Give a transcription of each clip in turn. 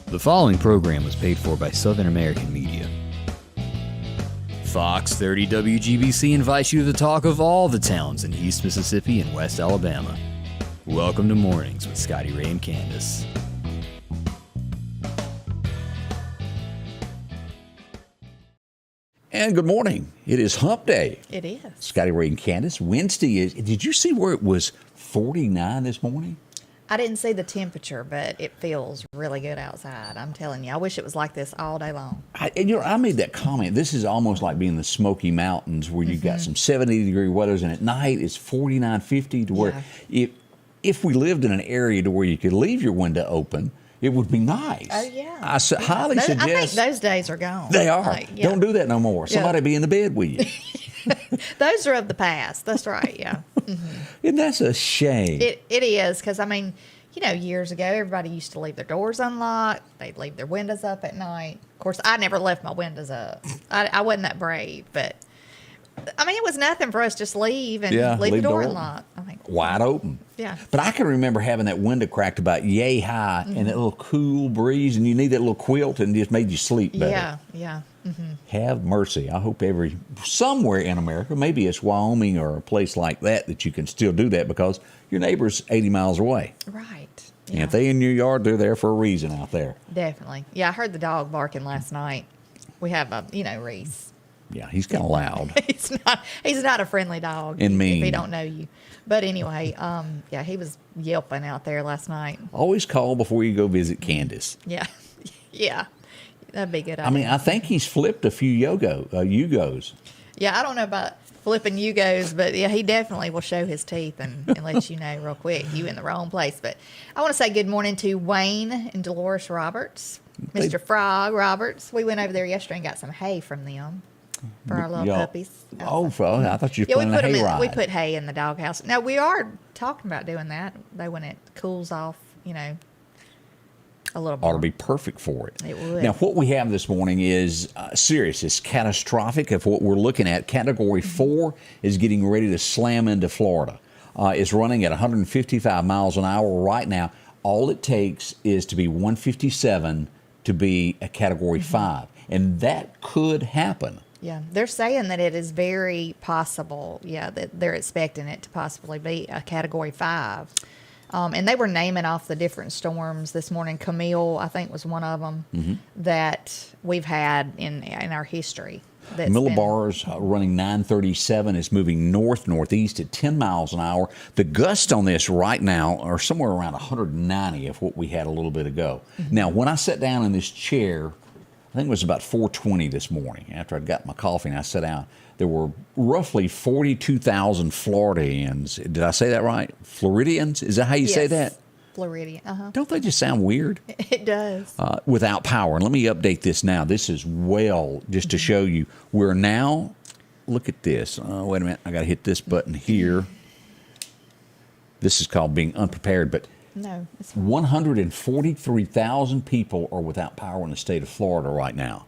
The following program was paid for by Southern American Media. Fox 30 WGBC invites you to the talk of all the towns in East Mississippi and West Alabama. Welcome to Mornings with Scotty Ray and Candace. And good morning. It is hump day. It is. Scotty Ray and Candace. Wednesday is, did you see where it was 49 this morning? I didn't see the temperature, but it feels really good outside. I'm telling you, I wish it was like this all day long. I made that comment. This is almost like being in the Smoky Mountains where you've got some 70-degree weathers, and at night it's 49, 50 to where if we lived in an area to where you could leave your window open, it would be nice. Oh, yeah. I highly suggest. I think those days are gone. They are. Don't do that no more. Somebody be in the bed with you. Those are of the past. That's right, yeah. And that's a shame. It is, because, I mean, you know, years ago, everybody used to leave their doors unlocked. They'd leave their windows up at night. Of course, I never left my windows up. I wasn't that brave, but, I mean, it was nothing for us just leave and leave the door unlocked. I think wide open. Yeah. But I can remember having that window cracked about yay high and that little cool breeze, and you need that little quilt, and it just made you sleep better. Yeah. Have mercy. I hope somewhere in America, maybe it's Wyoming or a place like that you can still do that because your neighbor's 80 miles away. Right. Yeah. And if they in your yard, they're there for a reason out there. Definitely. Yeah, I heard the dog barking last night. We have Reese. Yeah, he's kind of loud. He's not a friendly dog. And mean. If he don't know you. But anyway, he was yelping out there last night. Always call before you go visit Candace. Yeah. That'd be a good idea. I mean, I think he's flipped a few Yugos. Yeah, I don't know about flipping Yugos, but yeah, he definitely will show his teeth and let you know real quick you in the wrong place. But I want to say good morning to Wayne and Dolores Roberts, Mr. Frog Roberts. We went over there yesterday and got some hay from them. For our little puppies. I thought you were planning a hay ride. We put hay in the doghouse. Now, we are talking about doing that. When it cools off, a little bit. Ought to be perfect for it. It would. Now, what we have this morning is serious. It's catastrophic of what we're looking at. Category 4 is getting ready to slam into Florida. It's running at 155 miles an hour right now. All it takes is to be 157 to be a Category 5. And that could happen. Yeah, they're saying that it is very possible, that they're expecting it to possibly be a Category 5. And they were naming off the different storms this morning. Camille, I think, was one of them that we've had in our history. Millibar's running 937. It's moving northeast at 10 miles an hour. The gusts on this right now are somewhere around 190 of what we had a little bit ago. Now, when I sat down in this chair, I think it was about 4:20 this morning. After I'd got my coffee and I sat down, there were roughly 42,000 Floridians. Did I say that right? Floridians? Is that how you say that? Floridian. Don't they just sound weird? It does. Without power. And let me update this now. This is just to show you. We're now, look at this. Wait a minute. I got to hit this button here. This is called being unprepared, but no, 143,000 people are without power in the state of Florida right now.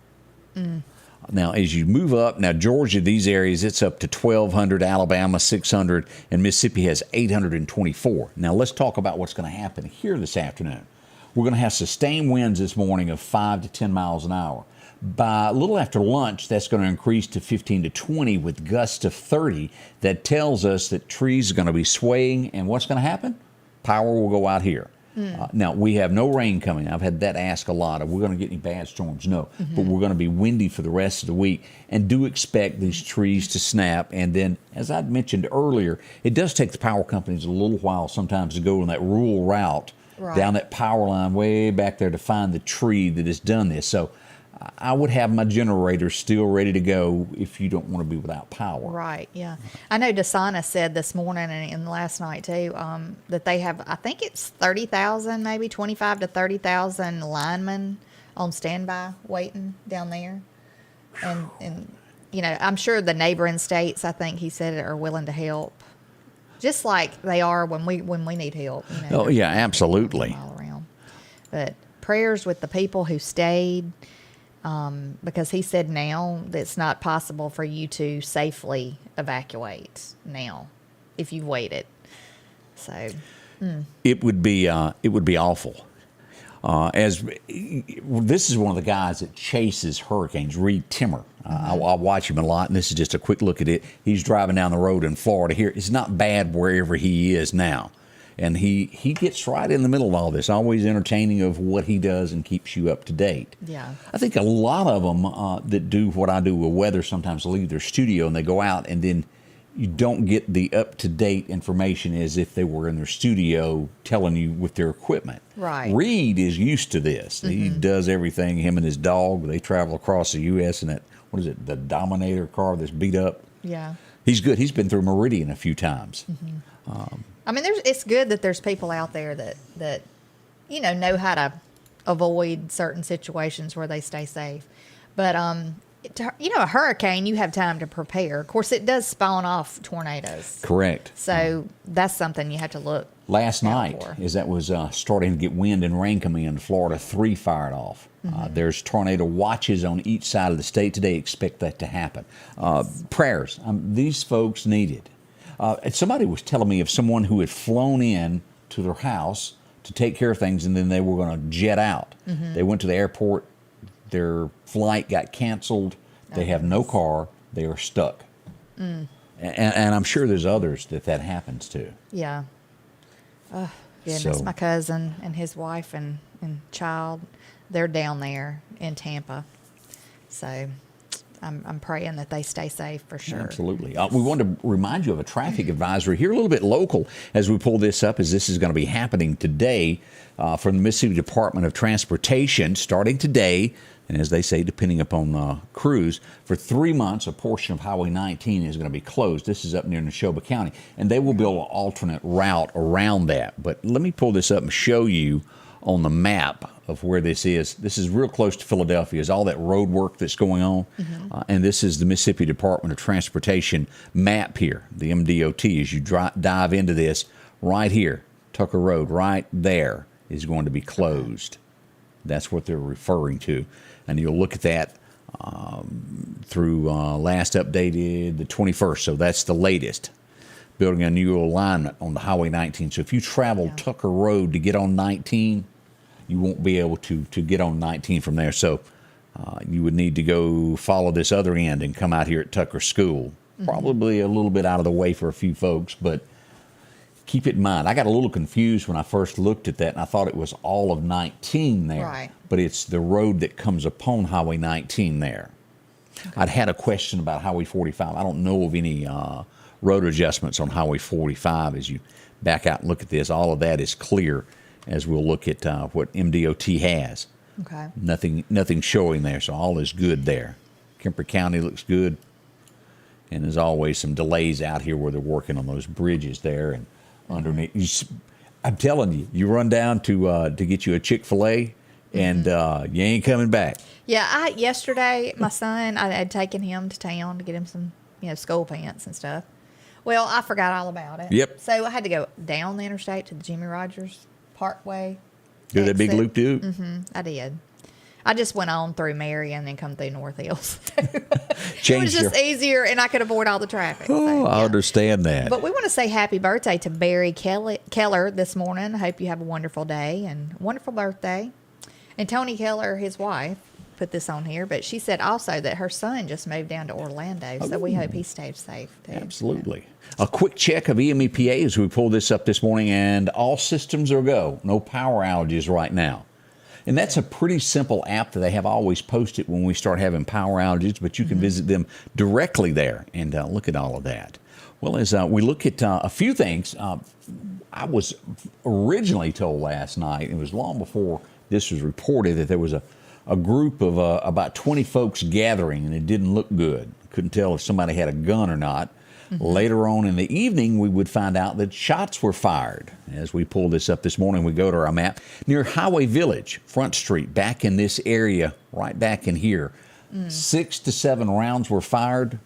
Now, as you move up, Georgia, these areas, it's up to 1,200, Alabama, 600, and Mississippi has 824. Now, let's talk about what's going to happen here this afternoon. We're going to have sustained winds this morning of 5 to 10 miles an hour. By a little after lunch, that's going to increase to 15 to 20 with gusts of 30. That tells us that trees are going to be swaying, and what's going to happen? Power will go out here. Now, we have no rain coming. I've had that asked a lot. Are we going to get any bad storms? No. But we're going to be windy for the rest of the week. And do expect these trees to snap. And then, as I mentioned earlier, it does take the power companies a little while sometimes to go on that rural route down that power line way back there to find the tree that has done this. So I would have my generator still ready to go if you don't want to be without power. Right, yeah. I know DeSana said this morning and last night too that they have, I think it's 30,000, maybe 25 to 30,000 linemen on standby waiting down there. And I'm sure the neighboring states, I think he said, are willing to help. Just like they are when we need help. Oh, yeah, absolutely. All around. But prayers with the people who stayed. Because he said now that it's not possible for you to safely evacuate now if you've waited. So it would be awful. As this is one of the guys that chases hurricanes, Reed Timmer. I watch him a lot, and this is just a quick look at it. He's driving down the road in Florida here. It's not bad wherever he is now. And he gets right in the middle of all this, always entertaining of what he does and keeps you up to date. Yeah. I think a lot of them that do what I do with weather sometimes leave their studio and they go out, and then you don't get the up-to-date information as if they were in their studio telling you with their equipment. Right. Reed is used to this. He does everything, him and his dog. They travel across the U.S. in that, what is it, the Dominator car that's beat up? Yeah. He's good. He's been through Meridian a few times. I mean, it's good that there's people out there that know how to avoid certain situations where they stay safe. But a hurricane, you have time to prepare. Of course, it does spawn off tornadoes. Correct. So that's something you have to look Last out night, for. as that was starting to get wind and rain coming into Florida, 3 fired off. There's tornado watches on each side of the state today. Expect that to happen. Prayers. These folks need it. And somebody was telling me of someone who had flown in to their house to take care of things, and then they were going to jet out. They went to the airport. Their flight got canceled. They have no car. They are stuck. And I'm sure there's others that happens to. Yeah. Oh, goodness. So- My cousin and his wife and child, they're down there in Tampa. So I'm praying that they stay safe for sure. Absolutely. We wanted to remind you of a traffic advisory here, a little bit local, as we pull this up, as this is going to be happening today from the Mississippi Department of Transportation, starting today, and as they say, depending upon crews, for 3 months, a portion of Highway 19 is going to be closed. This is up near Neshoba County, and they will build an alternate route around that. But let me pull this up and show you on the map of where this is. This is real close to Philadelphia, is all that road work that's going on. And this is the Mississippi Department of Transportation map here, the MDOT. As you dive into this, right here, Tucker Road, right there, is going to be closed. That's what they're referring to. And you'll look at that through last updated the 21st, so that's the latest. Building a new alignment on the Highway 19. So if you travel Tucker Road to get on 19, you won't be able to get on 19 from there. So you would need to go follow this other end and come out here at Tucker School. Probably a little bit out of the way for a few folks, but keep it in mind. I got a little confused when I first looked at that, and I thought it was all of 19 there. Right. But it's the road that comes upon Highway 19 there. I'd had a question about Highway 45. I don't know of any road adjustments on Highway 45. As you back out and look at this, all of that is clear as we'll look at what MDOT has. Okay. Nothing showing there, so all is good there. Kemper County looks good. And there's always some delays out here where they're working on those bridges there and underneath. I'm telling you, you run down to get you a Chick-fil-A and you ain't coming back. Yeah, yesterday, my son, I had taken him to town to get him some, school pants and stuff. Well, I forgot all about it. Yep. So I had to go down the interstate to the Jimmy Rogers Parkway. Do that big exit. loop-de-loop? I did. I just went on through Meridian and then come through North Hills. It Change was just easier, and I could avoid all the traffic. Oh, I understand that. But we want to say happy birthday to Barry Keller this morning. I hope you have a wonderful day and wonderful birthday. And Tony Keller, his wife, put this on here, but she said also that her son just moved down to Orlando, so we hope he stays safe too. Absolutely. A quick check of EMEPA as we pull this up this morning, and all systems are go. No power outages right now. And that's a pretty simple app that they have always posted when we start having power outages, but you can visit them directly there and look at all of that. Well, as we look at a few things, I was originally told last night, it was long before this was reported, that there was a group of about 20 folks gathering, and it didn't look good. Couldn't tell if somebody had a gun or not. Later on in the evening, we would find out that shots were fired. As we pull this up this morning, we go to our map. Near Highway Village, Front Street, back in this area, right back in here, 6 to 7 rounds were fired.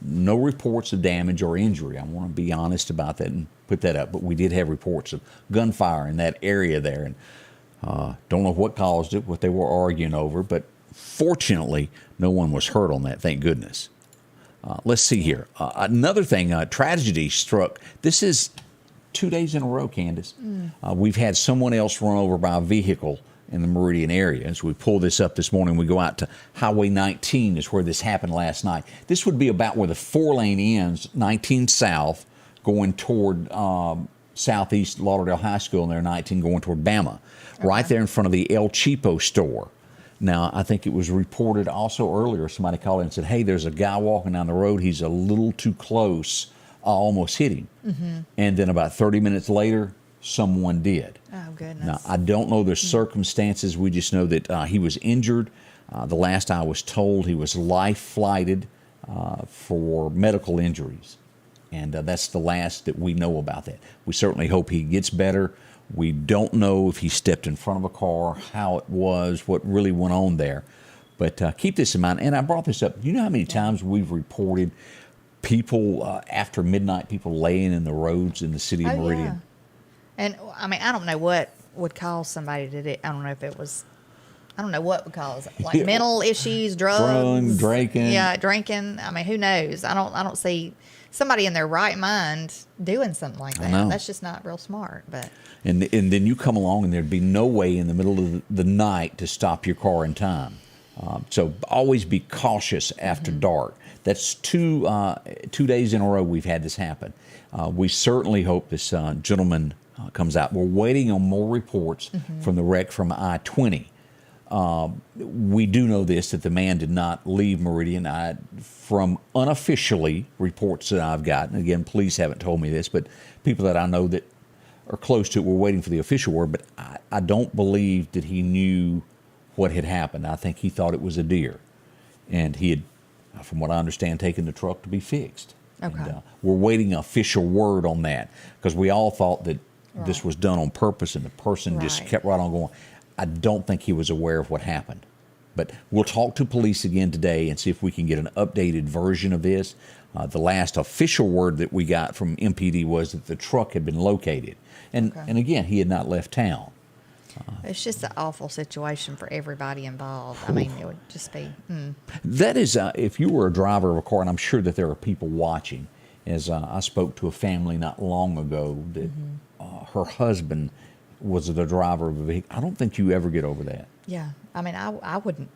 No reports of damage or injury. I want to be honest about that and put that up. But we did have reports of gunfire in that area there. And don't know what caused it, what they were arguing over. But fortunately, no one was hurt on that, thank goodness. Let's see here. Another thing, tragedy struck. This is 2 days in a row, Candace. We've had someone else run over by a vehicle in the Meridian area. As we pull this up this morning, we go out to Highway 19 is where this happened last night. This would be about where the 4-lane ends, 19 south, going toward Southeast Lauderdale High School, and there 19 going toward Bama. Okay. Right there in front of the El Cheapo store. Now, I think it was reported also earlier, somebody called in and said, hey, there's a guy walking down the road. He's a little too close. I almost hit him. Mm-hmm. And then about 30 minutes later, someone did. Oh, goodness. Now, I don't know the circumstances. We just know that he was injured. The last I was told, he was life-flighted for medical injuries. And that's the last that we know about that. We certainly hope he gets better. We don't know if he stepped in front of a car, how it was, what really went on there. But keep this in mind. And I brought this up. Do you know how many times we've reported people after midnight, people laying in the roads in the city of Meridian? Yeah. And, I mean, I don't know what would cause somebody to do. I don't know if it was, I don't know what would cause it. Like mental issues, drugs. Drinking. Yeah, drinking. I mean, who knows? I don't see somebody in their right mind doing something like that. That's just not real smart. But and then you come along and there'd be no way in the middle of the night to stop your car in time. So always be cautious after dark. That's two days in a row we've had this happen. We certainly hope this gentleman comes out. We're waiting on more reports from the wreck from I-20. We do know this, that the man did not leave Meridian. From unofficially reports that I've gotten, again, police haven't told me this, but people that I know that are close to it, we're waiting for the official word, but I don't believe that he knew what had happened. I think he thought it was a deer. And he had, from what I understand, taken the truck to be fixed. Okay. And, we're waiting an official word on that because we all thought that this was done on purpose and the person just kept right on going. I don't think he was aware of what happened. But we'll talk to police again today and see if we can get an updated version of this. The last official word that we got from MPD was that the truck had been located. And again, he had not left town. It's just an awful situation for everybody involved. I mean, it would just be... That is, if you were a driver of a car, and I'm sure that there are people watching, as I spoke to a family not long ago that her husband was the driver of a vehicle. I don't think you ever get over that. Yeah. I mean, I wouldn't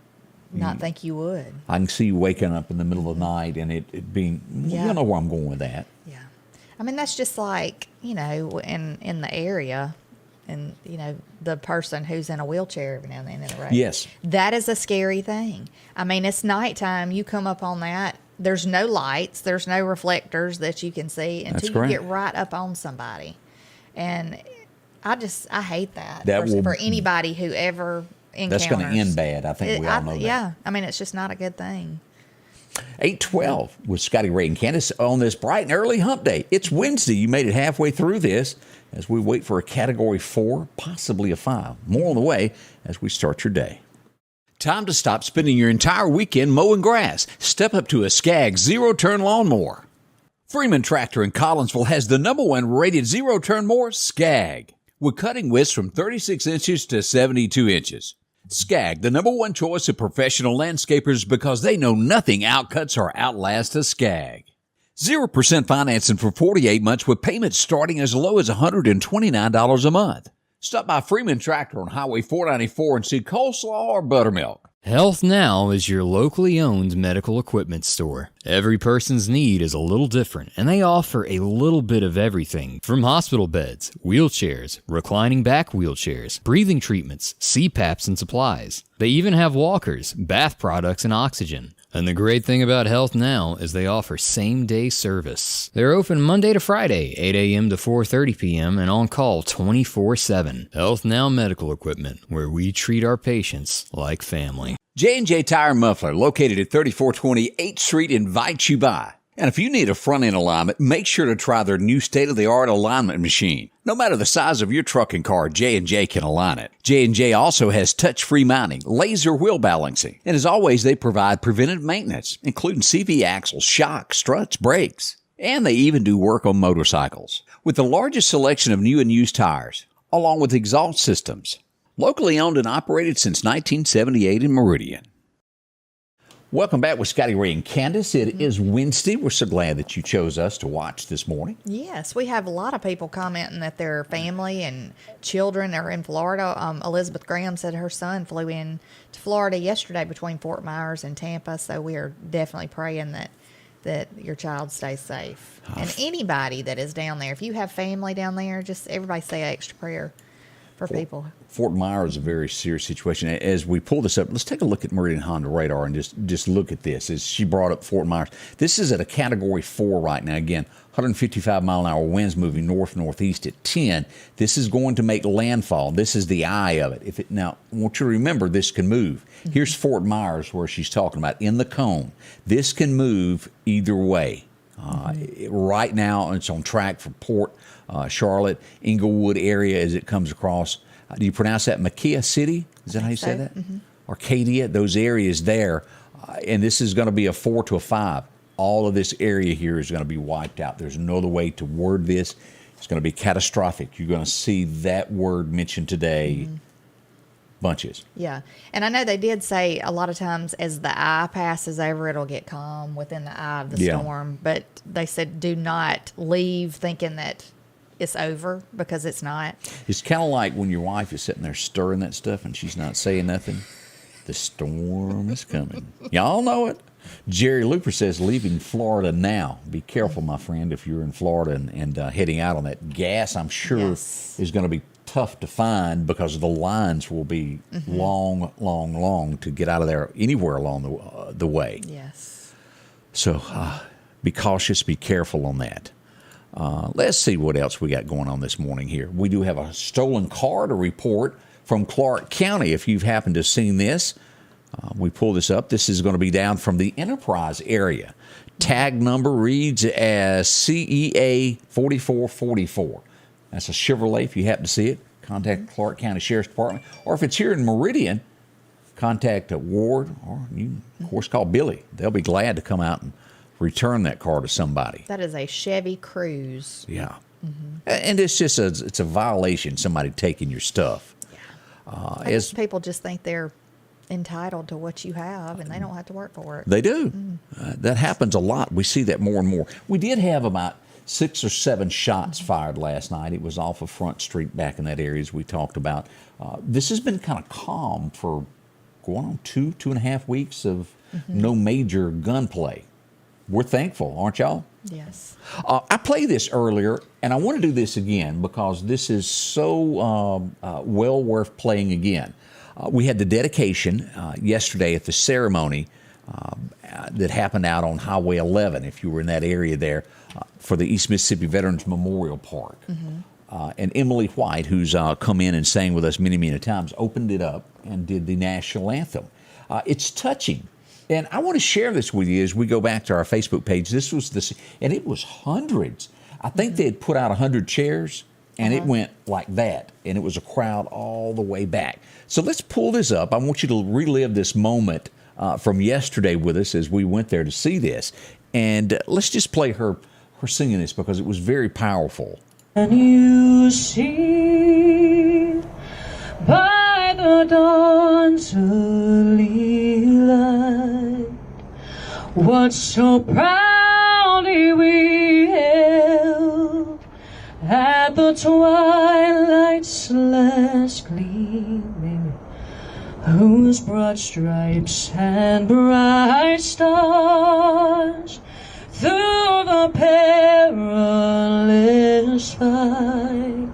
not think you would. I can see you waking up in the middle of the night and it being, you know where I'm going with that. Yeah. I mean, that's just like, in the area and, the person who's in a wheelchair every now and then in the road. Yes. That is a scary thing. I mean, it's nighttime. You come up on that. There's no lights. There's no reflectors that you can see until you get right up on somebody. And I hate that for anybody who ever encounters. That's going to end bad. I think we all know that. Yeah. I mean, it's just not a good thing. 8:12 with Scotty Ray and Candace on this bright and early hump day. It's Wednesday. You made it halfway through this as we wait for a Category 4, possibly a 5. More on the way as we start your day. Time to stop spending your entire weekend mowing grass. Step up to a Skag zero-turn lawnmower. Freeman Tractor in Collinsville has the #1 rated zero-turn mower, Skag, with cutting widths from 36 inches to 72 inches. Skag, the #1 choice of professional landscapers because they know nothing outcuts or outlasts a Skag. 0% financing for 48 months with payments starting as low as $129 a month. Stop by Freeman Tractor on Highway 494 and see coleslaw or buttermilk. Health Now is your locally owned medical equipment store. Every person's need is a little different, and they offer a little bit of everything from hospital beds, wheelchairs, reclining back wheelchairs, breathing treatments, CPAPs and supplies. They even have walkers, bath products, and oxygen. And the great thing about Health Now is they offer same-day service. They're open Monday to Friday, 8 a.m. to 4:30 p.m. and on call 24/7. Health Now Medical Equipment, where we treat our patients like family. J&J Tire Muffler, located at 3420 8th Street, invites you by. And if you need a front-end alignment, make sure to try their new state-of-the-art alignment machine. No matter the size of your truck and car, J&J can align it. J&J also has touch-free mounting, laser wheel balancing, and as always, they provide preventive maintenance, including CV axles, shocks, struts, brakes. And they even do work on motorcycles. With the largest selection of new and used tires, along with exhaust systems. Locally owned and operated since 1978 in Meridian. Welcome back with Scotty Ray and Candace. It is Wednesday. We're so glad that you chose us to watch this morning. Yes, we have a lot of people commenting that their family and children are in Florida. Elizabeth Graham said her son flew in to Florida yesterday between Fort Myers and Tampa, so we are definitely praying that your child stays safe. And anybody that is down there, if you have family down there, just everybody say an extra prayer for people. Fort Myers is a very serious situation. As we pull this up, let's take a look at Meridian Honda radar and just look at this. As she brought up Fort Myers, this is at a Category 4 right now. Again, 155-mile-an-hour winds moving north-northeast at 10. This is going to make landfall. This is the eye of it. Now, I want you to remember this can move. Here's Fort Myers where she's talking about in the cone. This can move either way. Right now, it's on track for Port Charlotte, Inglewood area as it comes across. Do you pronounce that Makia City? Is that how you say that? Arcadia, those areas there. And this is going to be a 4 to a 5. All of this area here is going to be wiped out. There's no other way to word this. It's going to be catastrophic. You're going to see that word mentioned today. Bunches. Yeah. And I know they did say a lot of times as the eye passes over, it'll get calm within the eye of the storm. But they said do not leave thinking that it's over, because it's not. It's kind of like when your wife is sitting there stirring that stuff and she's not saying nothing. The storm is coming. Y'all know it. Jerry Looper says, leaving Florida now. Be careful, my friend, if you're in Florida and heading out on that. Gas, I'm sure, is going to be tough to find because the lines will be long to get out of there anywhere along the way. Yes. So be cautious, be careful on that. Let's see what else we got going on this morning here. We do have a stolen car to report from Clark County. If you've happened to have seen this, we pull this up. This is going to be down from the Enterprise area. Tag number reads as CEA 4444. That's a Chevrolet. If you happen to see it, contact Clark County Sheriff's Department. Or if it's here in Meridian, contact Ward, or you, of course, call Billy. They'll be glad to come out and return that car to somebody. That is a Chevy Cruze. Yeah. And it's just it's a violation, somebody taking your stuff. Yeah. As people just think they're entitled to what you have and they don't have to work for it. They do. That happens a lot. We see that more and more. We did have about 6 or 7 shots fired last night. It was off of Front Street back in that area, as we talked about. This has been kind of calm for going on 2.5 weeks of no major gunplay. We're thankful, aren't y'all? Yes. I played this earlier, and I want to do this again because this is so well worth playing again. We had the dedication yesterday at the ceremony that happened out on Highway 11, if you were in that area there, for the East Mississippi Veterans Memorial Park. And Emily White, who's come in and sang with us many times, opened it up and did the national anthem. It's touching. And I want to share this with you as we go back to our Facebook page. This was and it was hundreds. I think they had put out 100 chairs, and it went like that, and it was a crowd all the way back. So let's pull this up. I want you to relive this moment from yesterday with us as we went there to see this. And let's just play her singing this because it was very powerful. And you see by the dawn's early light what so proudly we hailed at the twilight's last gleaming, whose broad stripes and bright stars through the perilous fight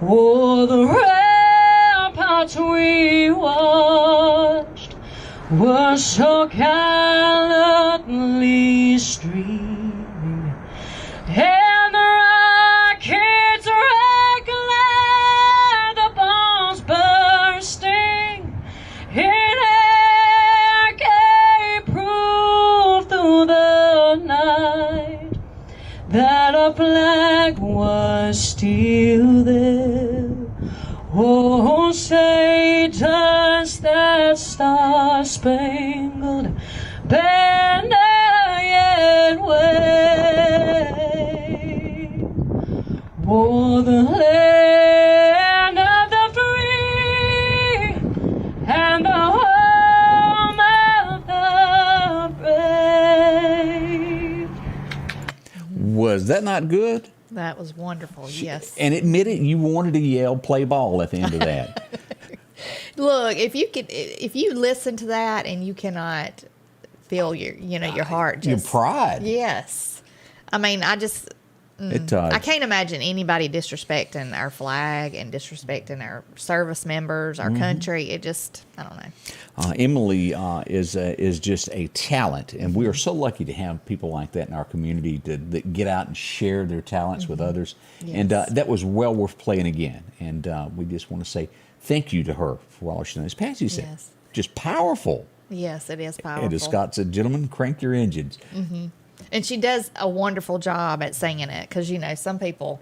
o'er the ramparts we watched were so gallantly streaming, and the rockets red-glare, the bombs bursting in air gave proof through the night that our flag was still there. Oh, say does that star-spangled banner yet that not good? That was wonderful. Yes. And admit it, you wanted to yell, play ball at the end of that. Look, if you listen to that and you cannot feel your heart just Your pride. Yes. I mean, I can't imagine anybody disrespecting our flag and disrespecting our service members, our country. It just, I don't know. Emily is just a talent, and we are so lucky to have people like that in our community that get out and share their talents with others. Yes. And that was well worth playing again. And we just want to say thank you to her for all she's done. As Patsy said, Yes. just powerful. Yes, it is powerful. And as Scott said, gentlemen, crank your engines. And she does a wonderful job at singing it because, some people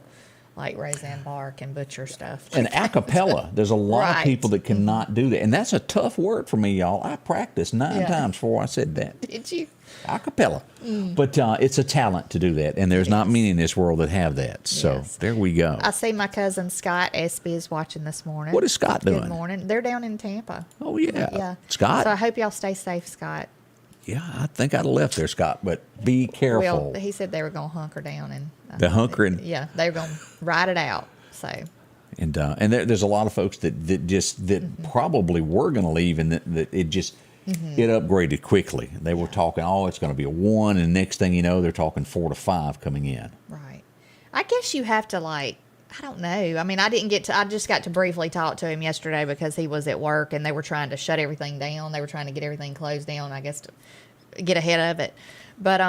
like Roseanne Barr can butcher stuff. And a cappella, there's a lot of Right. people that cannot do that. And that's a tough word for me, y'all. I practiced 9 times before I said that. Did you? A cappella. But it's a talent to do that. And there's not many in this world that have that. So Yes. there we go. I see my cousin Scott Espy is watching this morning. What is Scott doing? Good morning. They're down in Tampa. Oh, yeah. Yeah. Scott? So I hope y'all stay safe, Scott. Yeah, I think I'd have left there, Scott, but be careful. Well, he said they were going to hunker down. And The hunkering. Yeah, they were going to ride it out. So. And there's a lot of folks that probably were going to leave, and that it just it upgraded quickly. They were talking, it's going to be a 1, and next thing you know, they're talking 4 to 5 coming in. Right. I guess you have to I don't know. I mean, I just got to briefly talk to him yesterday because he was at work and they were trying to shut everything down. They were trying to get everything closed down, I guess, to get ahead of it. But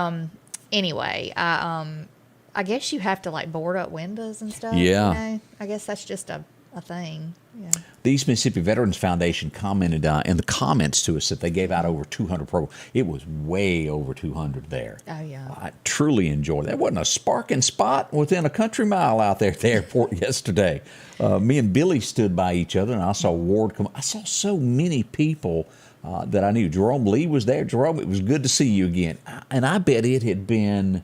anyway, I guess you have to board up windows and stuff. Yeah. I guess that's just a thing. Yeah. The East Mississippi Veterans Foundation commented in the comments to us that they gave out over 200 programs. It was way over 200 there. Oh, yeah. I truly enjoyed that. There wasn't a sparking spot within a country mile out there at the airport yesterday. Me and Billy stood by each other, and I saw Ward come. I saw so many people that I knew. Jerome Lee was there. Jerome, it was good to see you again. And I bet it had been...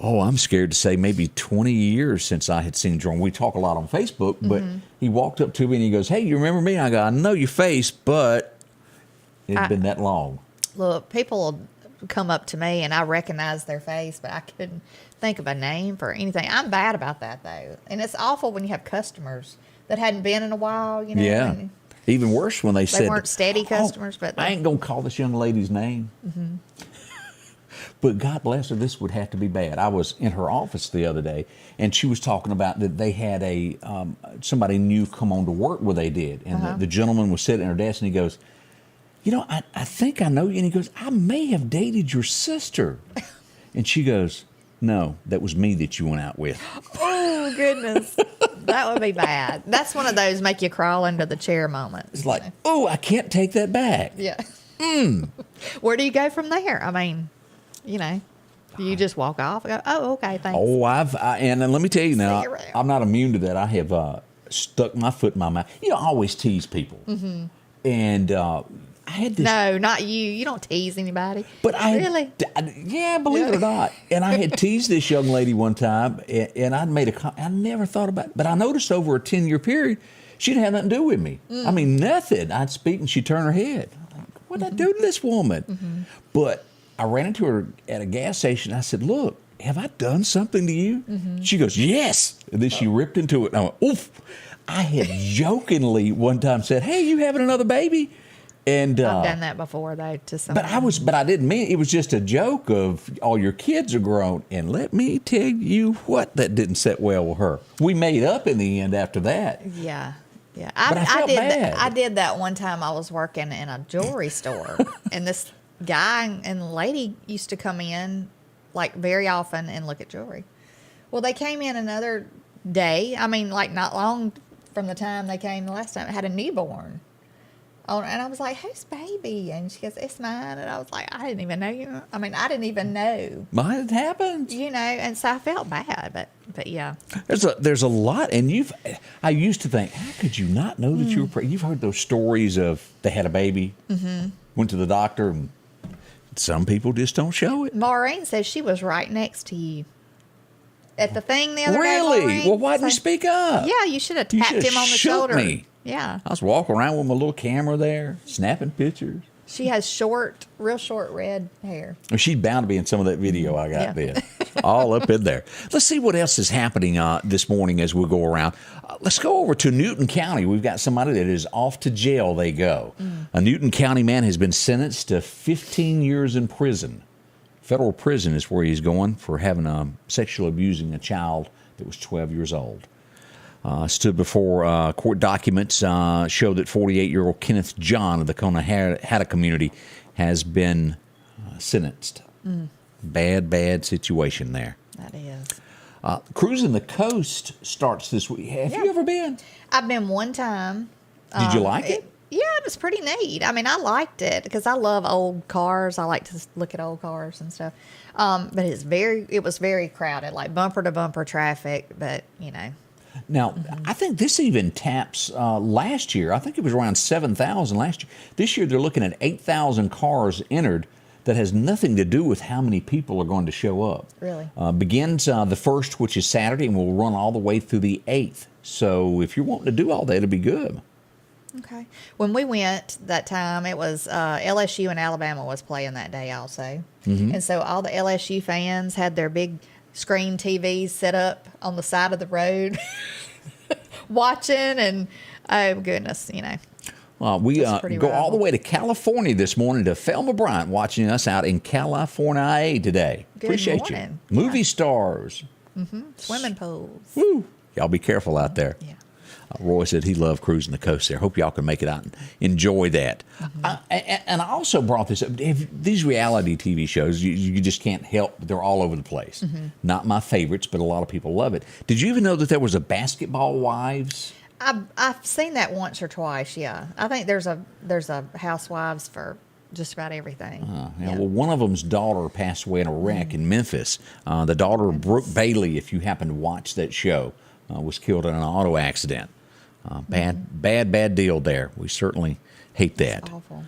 I'm scared to say maybe 20 years since I had seen Jerome. We talk a lot on Facebook, but he walked up to me and he goes, "Hey, you remember me?" I go, "I know your face, but it's been that long." Look, people will come up to me and I recognize their face, but I couldn't think of a name for anything. I'm bad about that, though. And it's awful when you have customers that hadn't been in a while, Yeah. and Even worse when they said... weren't steady customers, but... I ain't going to call this young lady's name. But God bless her, this would have to be bad. I was in her office the other day, and she was talking about that they had somebody new come on to work where they did. And the gentleman was sitting at her desk, and he goes, I think I know you. And he goes, "I may have dated your sister." And she goes, "No, that was me that you went out with." Oh, goodness. That would be bad. That's one of those make you crawl under the chair moments. It's like, I can't take that back. Yeah. Where do you go from there? I mean... do you just walk off and go, "Oh, okay, thanks"? Oh, and let me tell you now, See you around. I'm not immune to that. I have stuck my foot in my mouth. I always tease people. And I had this... No, not you. You don't tease anybody. But really? Believe it or not. And I had teased this young lady one time, and I'd made I never thought about it. But I noticed over a 10-year period, she didn't have nothing to do with me. I mean, nothing. I'd speak, and she'd turn her head. I'm like, what did I do to this woman? But... I ran into her at a gas station. I said, "Look, have I done something to you?" She goes, "Yes." And then she ripped into it. And I went, "Oof." I had jokingly one time said, "Hey, you having another baby?" And I've done that before, though, to someone. But I didn't mean it. It was just a joke of all your kids are grown. And let me tell you what, that didn't sit well with her. We made up in the end after that. Yeah. Yeah. But I felt bad. I did that one time. I was working in a jewelry store, and this guy and lady used to come in very often and look at jewelry. Well, they came in another day. I mean, not long from the time they came the last time. It had a newborn. Oh, and I was like, "Whose baby?" And she goes, "It's mine." And I was like, "I didn't even know you." I mean, I didn't even know. But it happens. And so I felt bad, but yeah. There's a lot, and I used to think, how could you not know that you were pregnant? You've heard those stories of they had a baby, went to the doctor, and some people just don't show it. Maureen says she was right next to you at the thing the other day. Really? Maureen. Well, why didn't you speak up? Yeah, you should have tapped him on the shook shoulder. Me. Yeah. I was walking around with my little camera there, snapping pictures. She has real short red hair. Well, she's bound to be in some of that video I got then. all up in there. Let's see what else is happening this morning as we go around. Let's go over to Newton County. We've got somebody that is off to jail. They go. A Newton County man has been sentenced to 15 years in prison. Federal prison is where he's going for having sexually abusing a child that was 12 years old. Stood before court documents show that 48-year-old Kenneth John of the Conehatta community has been sentenced. Bad situation there. That is. Cruising the coast starts this week. Have you ever been? I've been one time. Did you like it? Yeah, it was pretty neat. I mean, I liked it because I love old cars. I like to look at old cars and stuff. But it was very crowded, like bumper to bumper traffic. But Now, I think this even taps last year. I think it was around 7,000 last year. This year, they're looking at 8,000 cars entered. That has nothing to do with how many people are going to show up. Really? Begins the 1st, which is Saturday, and will run all the way through the 8th. So if you're wanting to do all that, it'll be good. Okay. When we went that time, it was LSU and Alabama was playing that day also. And so all the LSU fans had their big screen TVs set up on the side of the road watching, and oh, goodness, We go all the way to California this morning to Thelma Bryant watching us out in California today. Good Appreciate morning. you. Movie stars. Swimming pools. Woo. Y'all be careful out there. Yeah. Roy said he loved cruising the coast there. Hope y'all can make it out and enjoy that. And I also brought this up. These reality TV shows, you just can't help. They're all over the place. Not my favorites, but a lot of people love it. Did you even know that there was a Basketball Wives? I've seen that once or twice. Yeah, I think there's a Housewives for just about everything. Well, one of them's daughter passed away in a wreck in Memphis. The daughter of Brooke Bailey, if you happen to watch that show, was killed in an auto accident. Bad deal there. We certainly hate that. It's awful.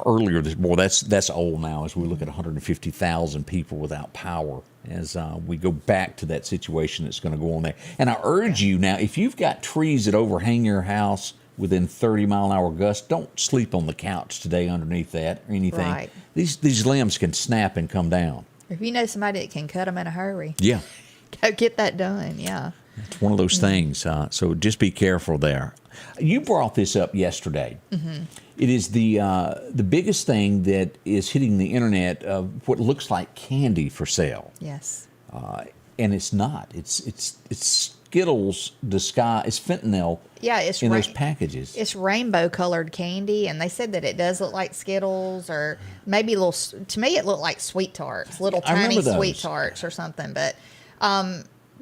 Earlier this morning, that's old now as we look at 150,000 people without power as we go back to that situation that's going to go on there. And I urge you now, if you've got trees that overhang your house within 30-mile-an-hour gusts, don't sleep on the couch today underneath that or anything. Right. These limbs can snap and come down. If you know somebody that can cut them in a hurry, Yeah. go get that done. Yeah. It's one of those things. So just be careful there. You brought this up yesterday. It is the biggest thing that is hitting the internet of what looks like candy for sale. Yes. And it's not. It's Skittles disguise. It's fentanyl. Yeah, it's in those packages. It's rainbow colored candy, and they said that it does look like Skittles, or maybe little. To me, it looked like Sweet Tarts, little tiny Sweet Tarts or something.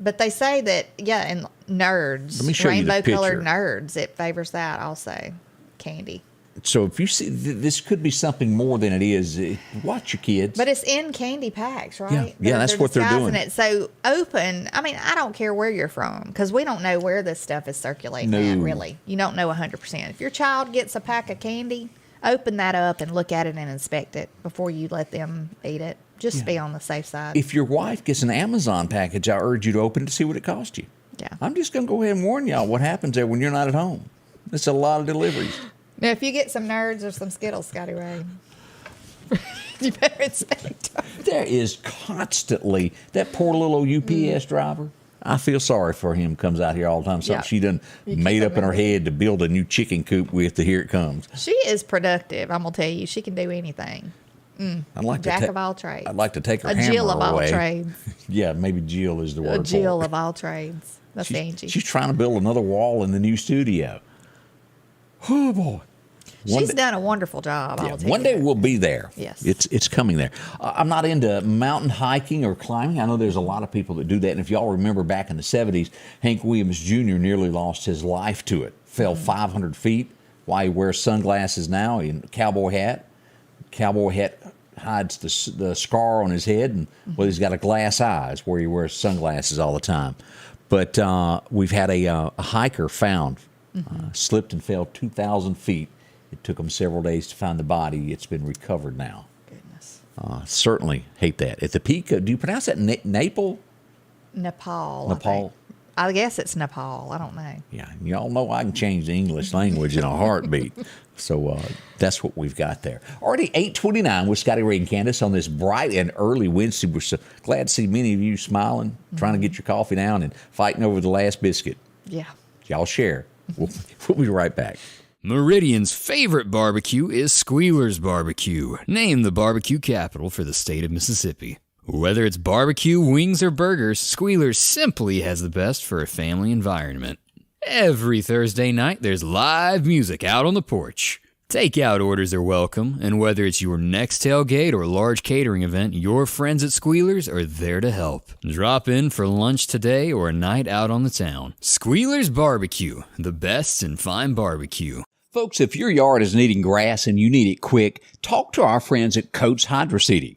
But they say that and nerds, Let me show you the rainbow colored picture. nerds, it favors that also, candy. So if you see, this could be something more than it is. Watch your kids. But it's in candy packs, right? Yeah, that's what they're doing. It. So open. I mean, I don't care where you're from because we don't know where this stuff is circulating at, really. You don't know 100%. If your child gets a pack of candy, open that up and look at it and inspect it before you let them eat it. Just be on the safe side. If your wife gets an Amazon package, I urge you to open it to see what it cost you. Yeah. I'm just going to go ahead and warn y'all what happens there when you're not at home. It's a lot of deliveries. Now, if you get some nerds or some Skittles, Scotty Ray, you better inspect them. There is constantly that poor little UPS driver. I feel sorry for him. Comes out here all the time. Something she done made up in her head to build a new chicken coop with. Here it comes. She is productive. I'm gonna tell you, she can do anything. I'd like Jack of all trades. I'd like to take her a hammer Jill of all away. trades. Yeah, maybe Jill is the word. A Jill for it. of all trades. That's Angie. She's trying to build another wall in the new studio. Oh boy. She's done a wonderful job. Yeah, one day we'll be there. Yes. It's coming there. I'm not into mountain hiking or climbing. I know there's a lot of people that do that. And if y'all remember back in the 70s, Hank Williams Jr. nearly lost his life to it. Fell 500 feet. Why he wears sunglasses now and a cowboy hat. Cowboy hat hides the scar on his head. And he's got a glass eye is where he wears sunglasses all the time. But we've had a hiker found, slipped and fell 2,000 feet. It took them several days to find the body. It's been recovered now. Goodness. Certainly hate that. At the peak, do you pronounce that Nepal? Nepal. Nepal. I guess it's Nepal. I don't know. Yeah, y'all know I can change the English language in a heartbeat. So that's what we've got there. Already 8:29 with Scotty Ray and Candace on this bright and early Wednesday. We're so glad to see many of you smiling, trying to get your coffee down, and fighting over the last biscuit. Yeah. Y'all share. We'll be right back. Meridian's favorite barbecue is Squealer's Barbecue, named the barbecue capital for the state of Mississippi. Whether it's barbecue, wings, or burgers, Squealer's simply has the best for a family environment. Every Thursday night, there's live music out on the porch. Takeout orders are welcome, and whether it's your next tailgate or large catering event, your friends at Squealer's are there to help. Drop in for lunch today or a night out on the town. Squealer's Barbecue, the best in fine barbecue. Folks, if your yard is needing grass and you need it quick, talk to our friends at Coates Hydro Seeding.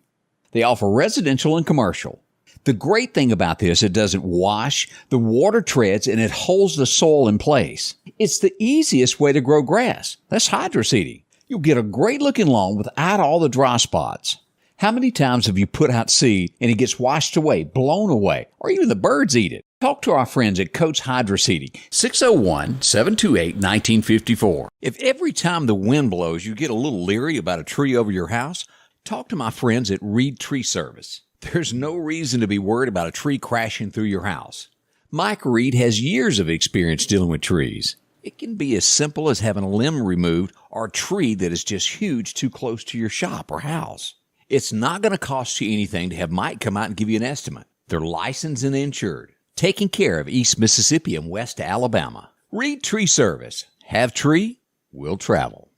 They offer residential and commercial. The great thing about this, it doesn't wash, the water treads, and it holds the soil in place. It's the easiest way to grow grass. That's hydro seeding. You'll get a great-looking lawn without all the dry spots. How many times have you put out seed and it gets washed away, blown away, or even the birds eat it? Talk to our friends at Coates Hydro Seeding, 601-728-1954. If every time the wind blows you get a little leery about a tree over your house, talk to my friends at Reed Tree Service. There's no reason to be worried about a tree crashing through your house. Mike Reed has years of experience dealing with trees. It can be as simple as having a limb removed or a tree that is just huge too close to your shop or house. It's not going to cost you anything to have Mike come out and give you an estimate. They're licensed and insured, taking care of East Mississippi and West Alabama. Reed Tree Service. Have tree, we'll travel.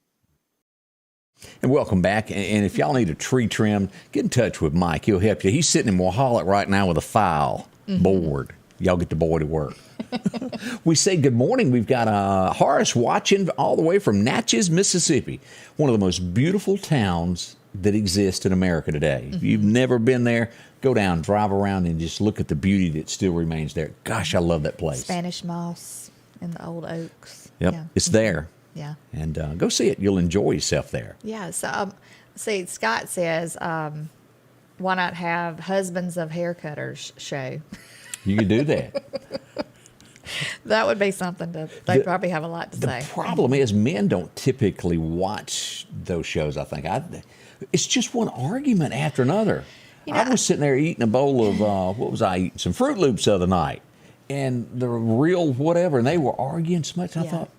And welcome back. And if y'all need a tree trimmed, get in touch with Mike. He'll help you. He's sitting in Wallace right now with a file board. Y'all get the boy to work. We say good morning. We've got Horace watching all the way from Natchez, Mississippi, one of the most beautiful towns that exist in America today. If you've never been there, go down, drive around, and just look at the beauty that still remains there. Gosh, I love that place. Spanish moss and the old oaks. Yep, Yeah. it's there. Yeah. And go see it. You'll enjoy yourself there. Yeah. So, see, Scott says, why not have Husbands of Haircutters show? You can do that. That would be something they probably have a lot to say. The problem is men don't typically watch those shows, I think. It's just one argument after another. You know, I was sitting there eating a bowl of, what was I eating? Some Fruit Loops the other night. And the real whatever, and they were arguing so much. I thought,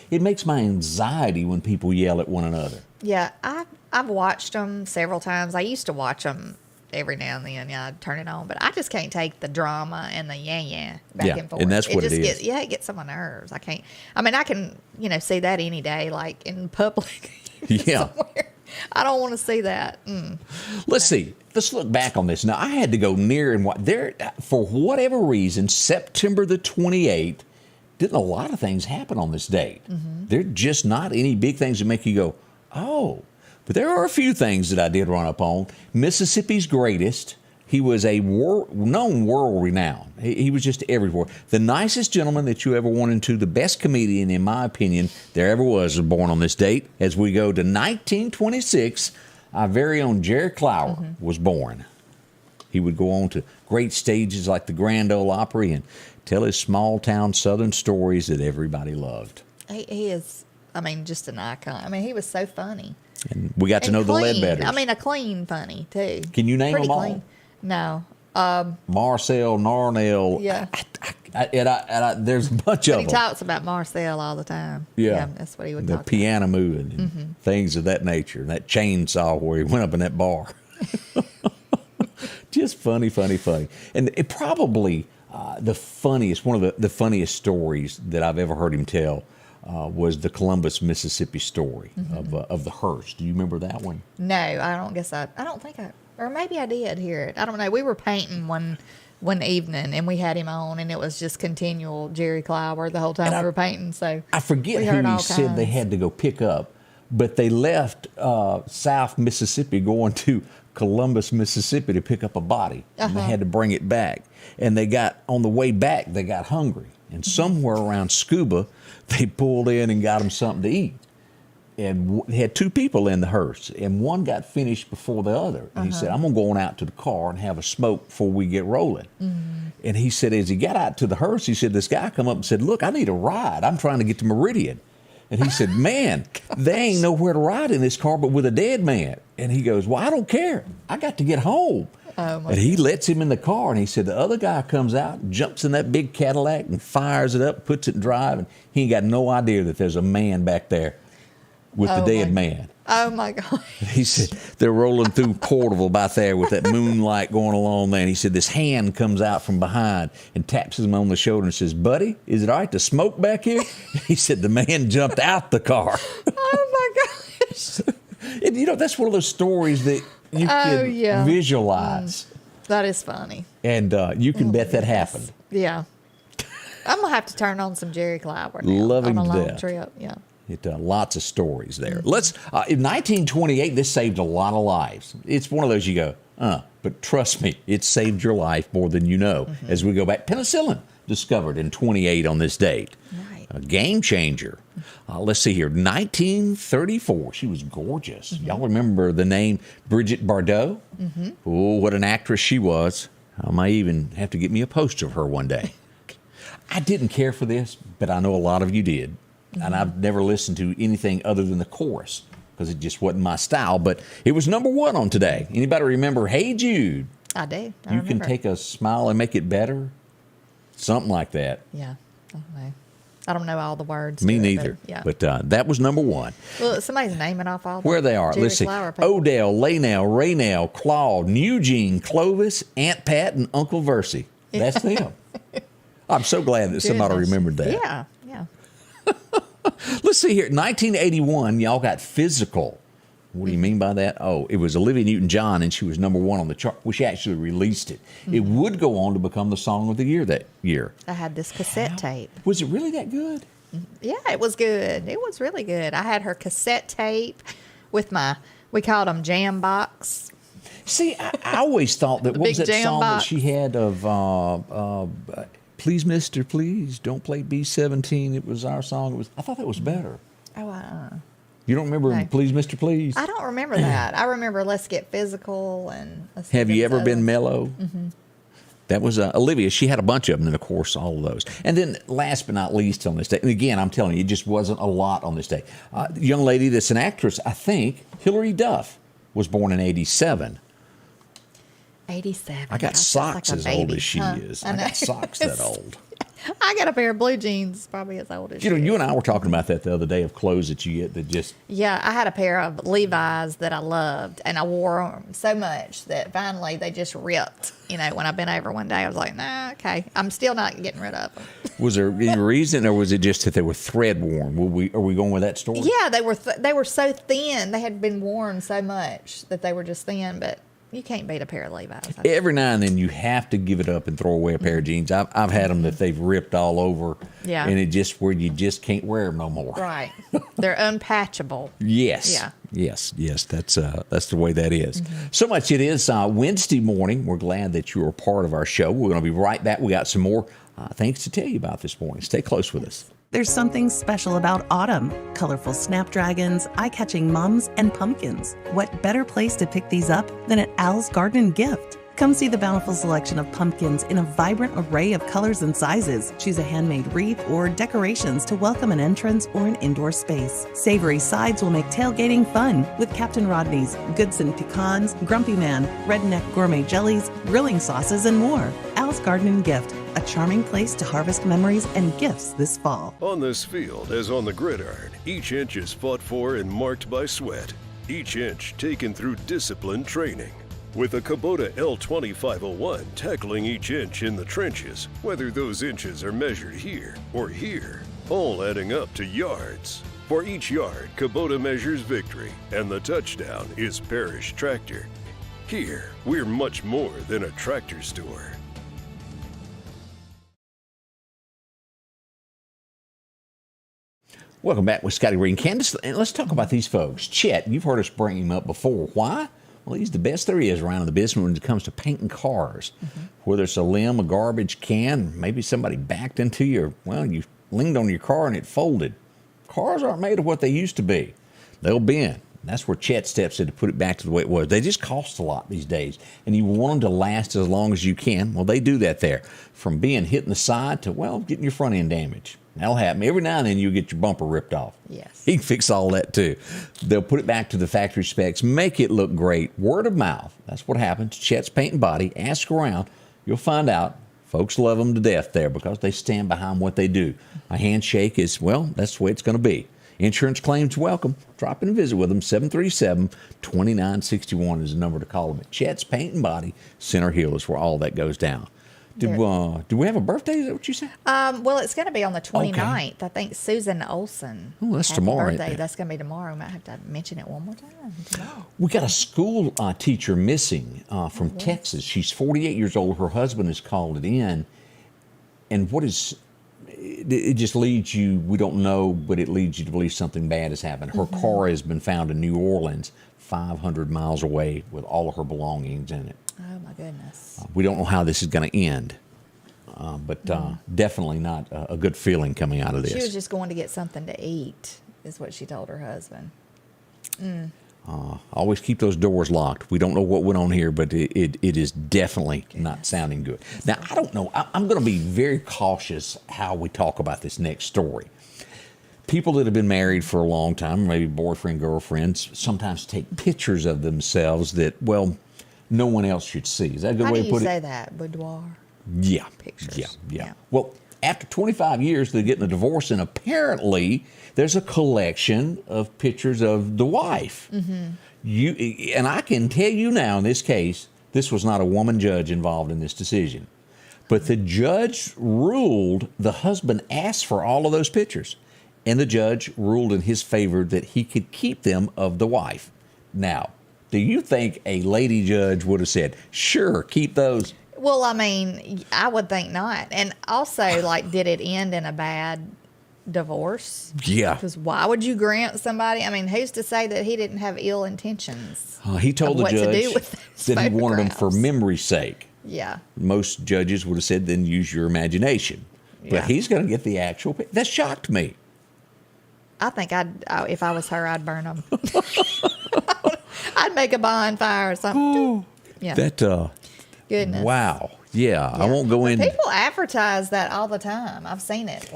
it makes my anxiety when people yell at one another. Yeah, I've watched them several times. I used to watch them every now and then. Yeah, I'd turn it on, but I just can't take the drama and the back and forth. And that's what it is. It gets on my nerves. I can't. I mean, I can see that any day, like in public. Yeah. Somewhere. I don't want to see that. Let's see. Let's look back on this. Now, I had to go near and there for whatever reason, September the 28th, didn't a lot of things happen on this date. They're just not any big things that make you go, oh. But there are a few things that I did run up on. Mississippi's greatest. He was a known world renowned. He was just everywhere. The nicest gentleman that you ever wanted to, the best comedian, in my opinion, there ever was born on this date. As we go to 1926, our very own Jerry Clower was born. He would go on to great stages like the Grand Ole Opry and tell his small town Southern stories that everybody loved. He is, just an icon. He was so funny. And we got to know clean. the Ledbetters. A clean funny, too. Can you name Pretty them all? clean. No. Marcel, Narnell. Yeah. There's a bunch of them. He talks about Marcel all the time. Yeah. That's what he would The talk piano moving and things of that nature. And that chainsaw where he went up in that bar. Just funny. And it probably the funniest, one of the funniest stories that I've ever heard him tell was the Columbus, Mississippi story of the hearse. Do you remember that one? No, I don't think or maybe I did hear it. I don't know. We were painting one evening and we had him on and it was just continual Jerry Clower the whole time we were painting. So I forget who he said they had to go pick up, but they left South Mississippi going to Columbus, Mississippi to pick up a body. And they had to bring it back. And on the way back, they got hungry. And somewhere around Scuba, they pulled in and got them something to eat. and they had two people in the hearse, and one got finished before the other. And he said, I'm going to go on out to the car and have a smoke before we get rolling. And he said, as he got out to the hearse, he said, this guy come up and said, look, I need a ride. I'm trying to get to Meridian. And he said, man, they ain't nowhere to ride in this car but with a dead man. And he goes, well, I don't care. I got to get home. And he lets him in the car, and he said the other guy comes out, jumps in that big Cadillac and fires it up, puts it in drive, and he ain't got no idea that there's a man back there with the dead man. Oh, my God. He said they're rolling through Porterville back there with that moonlight going along there. And he said this hand comes out from behind and taps him on the shoulder and says, buddy, is it all right to smoke back here? He said the man jumped out the car. Oh, my gosh. And, you know, that's one of those stories that you can visualize. That is funny. And you can bet that happened. Yeah. I'm going to have to turn on some Jerry Clyber now. Love him on a to long death. trip. Yeah. Lots of stories there. Let's in 1928, this saved a lot of lives. It's one of those you go, but trust me, it saved your life more than you know. As we go back, penicillin discovered in 28 on this date. Right. A game changer. Let's see here, 1934. She was gorgeous. Y'all remember the name Brigitte Bardot? Oh, what an actress she was. I might even have to get me a poster of her one day. I didn't care for this, but I know a lot of you did. And I've never listened to anything other than the chorus because it just wasn't my style. But it was number one on today. Anybody remember Hey Jude? I do. You can take a smile and make it better? Something like that. Yeah. I don't know. I don't know all the words. Me to it, neither. But that was number one. Well, somebody's naming off all the Where they are. Jerry Let's see. Clyber people. Odell, Laynell, Raynell, Claude, Eugene, Clovis, Aunt Pat, and Uncle Versi. That's them. I'm so glad that somebody remembered that. Yeah. Let's see here. 1981, y'all got Physical. What do you mean by that? Oh, it was Olivia Newton-John, and she was number one on the chart. Well, she actually released it. It would go on to become the song of the year that year. I had this cassette tape. Was it really that good? Yeah, it was good. It was really good. I had her cassette tape with we called them jam box. See, I always thought that, what was that song box that she had of, Please, Mister, Please, Don't Play B-17. It was our song. I thought that was better. Oh, You don't remember No. Please, Mister, Please? I don't remember that. I remember Let's Get Physical and. Have You Ever Been Mellow? That was Olivia. She had a bunch of them, and of course, all of those. And then, last but not least, on this day, and again, I'm telling you, it just wasn't a lot on this day. Young lady that's an actress, I think, Hilary Duff, was born in 87. 87. I got socks like as baby, old as she is. I got socks that old. I got a pair of blue jeans, probably as old as You know, she you is. and I were talking about that the other day, of clothes that you get that just... Yeah, I had a pair of Levi's that I loved, and I wore them so much that finally they just ripped. You know, when I bent over one day, I was like, nah, okay. I'm still not getting rid of them. Was there any reason, or was it just that they were thread worn? Are we going with that story? Yeah, they were so thin. They had been worn so much that they were just thin, but you can't beat a pair of Levi's. Every now and then you have to give it up and throw away a pair of jeans. I've had them that they've ripped all over. Yeah. And it just where you just can't wear them no more. Right. They're unpatchable. Yes. Yeah. Yes. That's the way that is. So much it is Wednesday morning. We're glad that you are part of our show. We're going to be right back. We got some more things to tell you about this morning. Stay close with us. There's something special about autumn. Colorful snapdragons, eye-catching mums, and pumpkins. What better place to pick these up than at Al's Garden Gift? Come see the bountiful selection of pumpkins in a vibrant array of colors and sizes. Choose a handmade wreath or decorations to welcome an entrance or an indoor space. Savory sides will make tailgating fun with Captain Rodney's, Goodson pecans, Grumpy Man, Redneck gourmet jellies, grilling sauces, and more. Al's Garden Gift, a charming place to harvest memories and gifts this fall. On this field, as on the gridiron, each inch is fought for and marked by sweat. Each inch taken through disciplined training. With a Kubota L2501 tackling each inch in the trenches, whether those inches are measured here or here, all adding up to yards. For each yard, Kubota measures victory, and the touchdown is Parrish Tractor. Here, we're much more than a tractor store. Welcome back with Scotty Ray and Candace. And let's talk about these folks. Chet, you've heard us bring him up before. Why? Well, he's the best there is around in the business when it comes to painting cars. Whether it's a limb, a garbage can, maybe somebody backed into you, or, well, you leaned on your car and it folded. Cars aren't made of what they used to be. they'll bend. That's where Chet steps in to put it back to the way it was. They just cost a lot these days, and you want them to last as long as you can. Well, they do that there. From being hit in the side to, well, getting your front end damaged. That'll happen. Every now and then you get your bumper ripped off. Yes. He can fix all that too. They'll put it back to the factory specs, make it look great. Word of mouth. That's what happens. Chet's Paint and Body. Ask around. You'll find out. Folks love them to death there because they stand behind what they do. A handshake is, well, that's the way it's going to be. Insurance claims welcome. Drop in and visit with them. 737-2961 is the number to call them at Chet's Paint and Body. Center Hill is where all that goes down. Do we have a birthday? Is that what you said? Well, it's going to be on the 29th. Okay. I think Susan Olson. Oh, that's tomorrow. Birthday. Right, that's going to be tomorrow. Might have to mention it one more time tomorrow. We got a school teacher missing from Texas. She's 48 years old. Her husband has called it in. And it just leads you, we don't know, but it leads you to believe something bad has happened. Her car has been found in New Orleans, 500 miles away, with all of her belongings in it. Oh, my goodness. We don't know how this is going to end, but definitely not a good feeling coming out of this. She was just going to get something to eat, is what she told her husband. Always keep those doors locked. We don't know what went on here, but it is definitely not sounding good. Now, I don't know. I'm going to be very cautious how we talk about this next story. People that have been married for a long time, maybe boyfriend, girlfriends, sometimes take pictures of themselves that, well, no one else should see. Is that a good way to put it? How do you say that? Boudoir? Yeah. Pictures. Yeah. Well, after 25 years, they're getting a divorce, and apparently there's a collection of pictures of the wife. Mm-hmm. And I can tell you now, in this case, this was not a woman judge involved in this decision. But the judge ruled the husband asked for all of those pictures, and the judge ruled in his favor that he could keep them of the wife. Now, do you think a lady judge would have said, sure, keep those? Well, I mean, I would think not. And also, did it end in a bad divorce? Yeah. Because why would you grant somebody? I mean, who's to say that he didn't have ill intentions? He told the judge that he wanted them for memory's sake. Yeah. Most judges would have said, then use your imagination. But he's going to get the actual. That shocked me. I think if I was her, I'd burn them. I'd make a bonfire or something. Yeah. Goodness. Wow. Yeah. I won't go in. People advertise that all the time. I've seen it.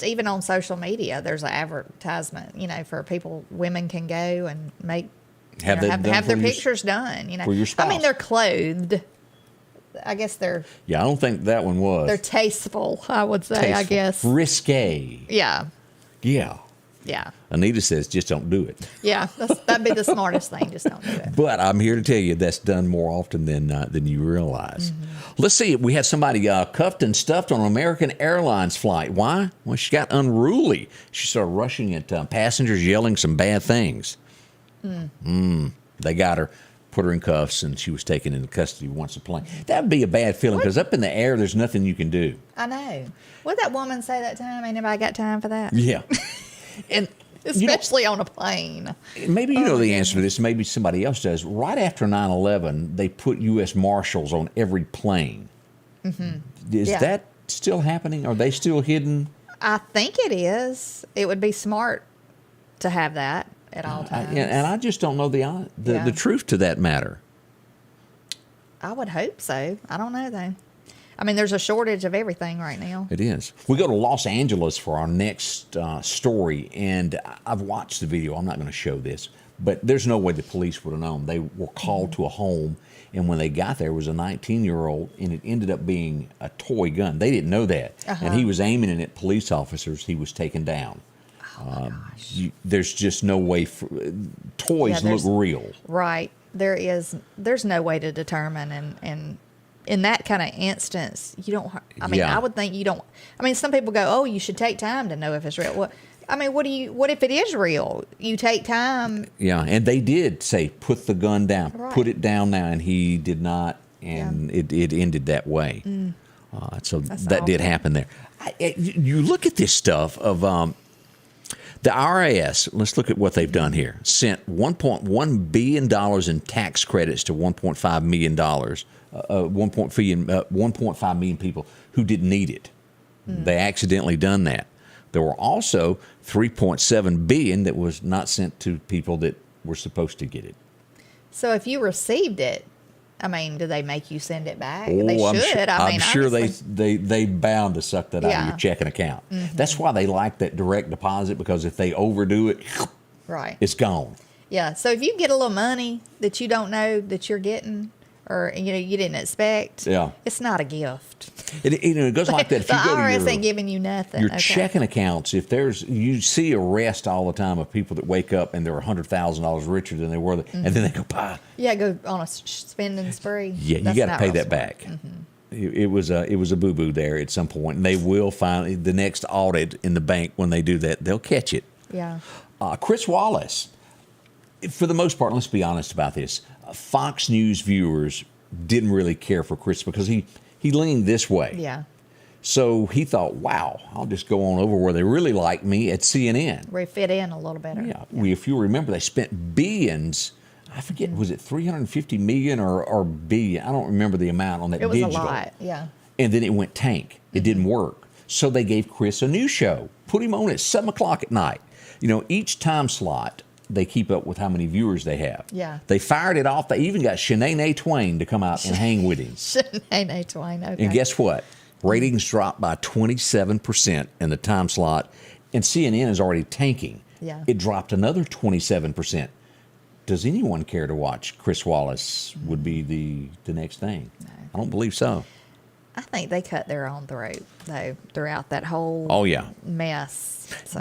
Even on social media, there's an advertisement, for people, women can go and have their pictures done, For your spouse. I mean, they're clothed. I guess they're. Yeah, I don't think that one was. They're tasteful, I would say, tasteful. I guess. Risque. Yeah. Yeah. Yeah. Anita says, just don't do it. Yeah, that'd be the smartest thing. Just don't do it. But I'm here to tell you that's done more often than you realize. Mm-hmm. Let's see. We had somebody cuffed and stuffed on an American Airlines flight. Why? Well, she got unruly. She started rushing at passengers, yelling some bad things. They got her, put her in cuffs, and she was taken into custody once a plane. That would be a bad feeling because up in the air, there's nothing you can do. I know. What did that woman say that time? Ain't nobody got time for that. Yeah. And especially on a plane. Maybe you know the answer to this. Maybe somebody else does. Right after 9/11, they put U.S. Marshals on every plane. Mm-hmm. Is that still happening? Are they still hidden? I think it is. It would be smart to have that at all times. And I just don't know the truth to that matter. I would hope so. I don't know, though. I mean, there's a shortage of everything right now. It is. We go to Los Angeles for our next story, and I've watched the video. I'm not going to show this, but there's no way the police would have known. They were called to a home, and when they got there, it was a 19-year-old, and it ended up being a toy gun. They didn't know that, and he was aiming it at police officers. He was taken down. Oh, my gosh. There's just no way. Toys look real. Right. There's no way to determine, and in that kind of instance, you don't. I mean, I would think you don't. I mean, some people go, "Oh, you should take time to know if it's real." Well, I mean, what if it is real? You take time. Yeah, and they did say, "Put the gun down, put it down now," and he did not, and it ended that way. So that did happen there. You look at this stuff of the IRS. Let's look at what they've done here. Sent $1.1 billion in tax credits to $1.5 million. 1.5 million people who didn't need it. They accidentally done that. There were also $3.7 billion that was not sent to people that were supposed to get it. So if you received it, I mean, do they make you send it back? Oh, They I'm should. I'm sure honestly. they bound to suck that out of Yeah. your checking account. That's why they like that direct deposit, because if they overdo it, Right. it's gone. Yeah. So if you get a little money that you don't know that you're getting, or you didn't expect, Yeah. it's not a gift. It goes like that. If The you go to IRS your, ain't giving you nothing. your Okay. checking accounts, if you see arrests all the time of people that wake up and they're $100,000 richer than they were, and then they go, bah. Yeah, go on a spending spree. Yeah, That's you got to not pay real that smart. back. It was a boo boo there at some point, and they will finally, the next audit in the bank, when they do that, they'll catch it. Yeah. Chris Wallace, for the most part, let's be honest about this. Fox News viewers didn't really care for Chris because he leaned this way. Yeah. So he thought, wow, I'll just go on over where they really like me at CNN. Where it fit in a little better. Yeah. If you remember, they spent billions. I forget, was it 350 million or billion? I don't remember the amount on that It was digital. a lot. Yeah. And then it went tank. It didn't work. So they gave Chris a new show, put him on at 7 o'clock at night. Each time slot, they keep up with how many viewers they have. Yeah. They fired it off. They even got Shanae Twain to come out and hang with him. Shanae Twain. Okay. And guess what? Ratings dropped by 27% in the time slot, and CNN is already tanking. Yeah. It dropped another 27%. Does anyone care to watch Chris Wallace would be the next thing? No. I don't believe so. I think they cut their own throat, though, throughout that whole Oh, yeah. mess. So,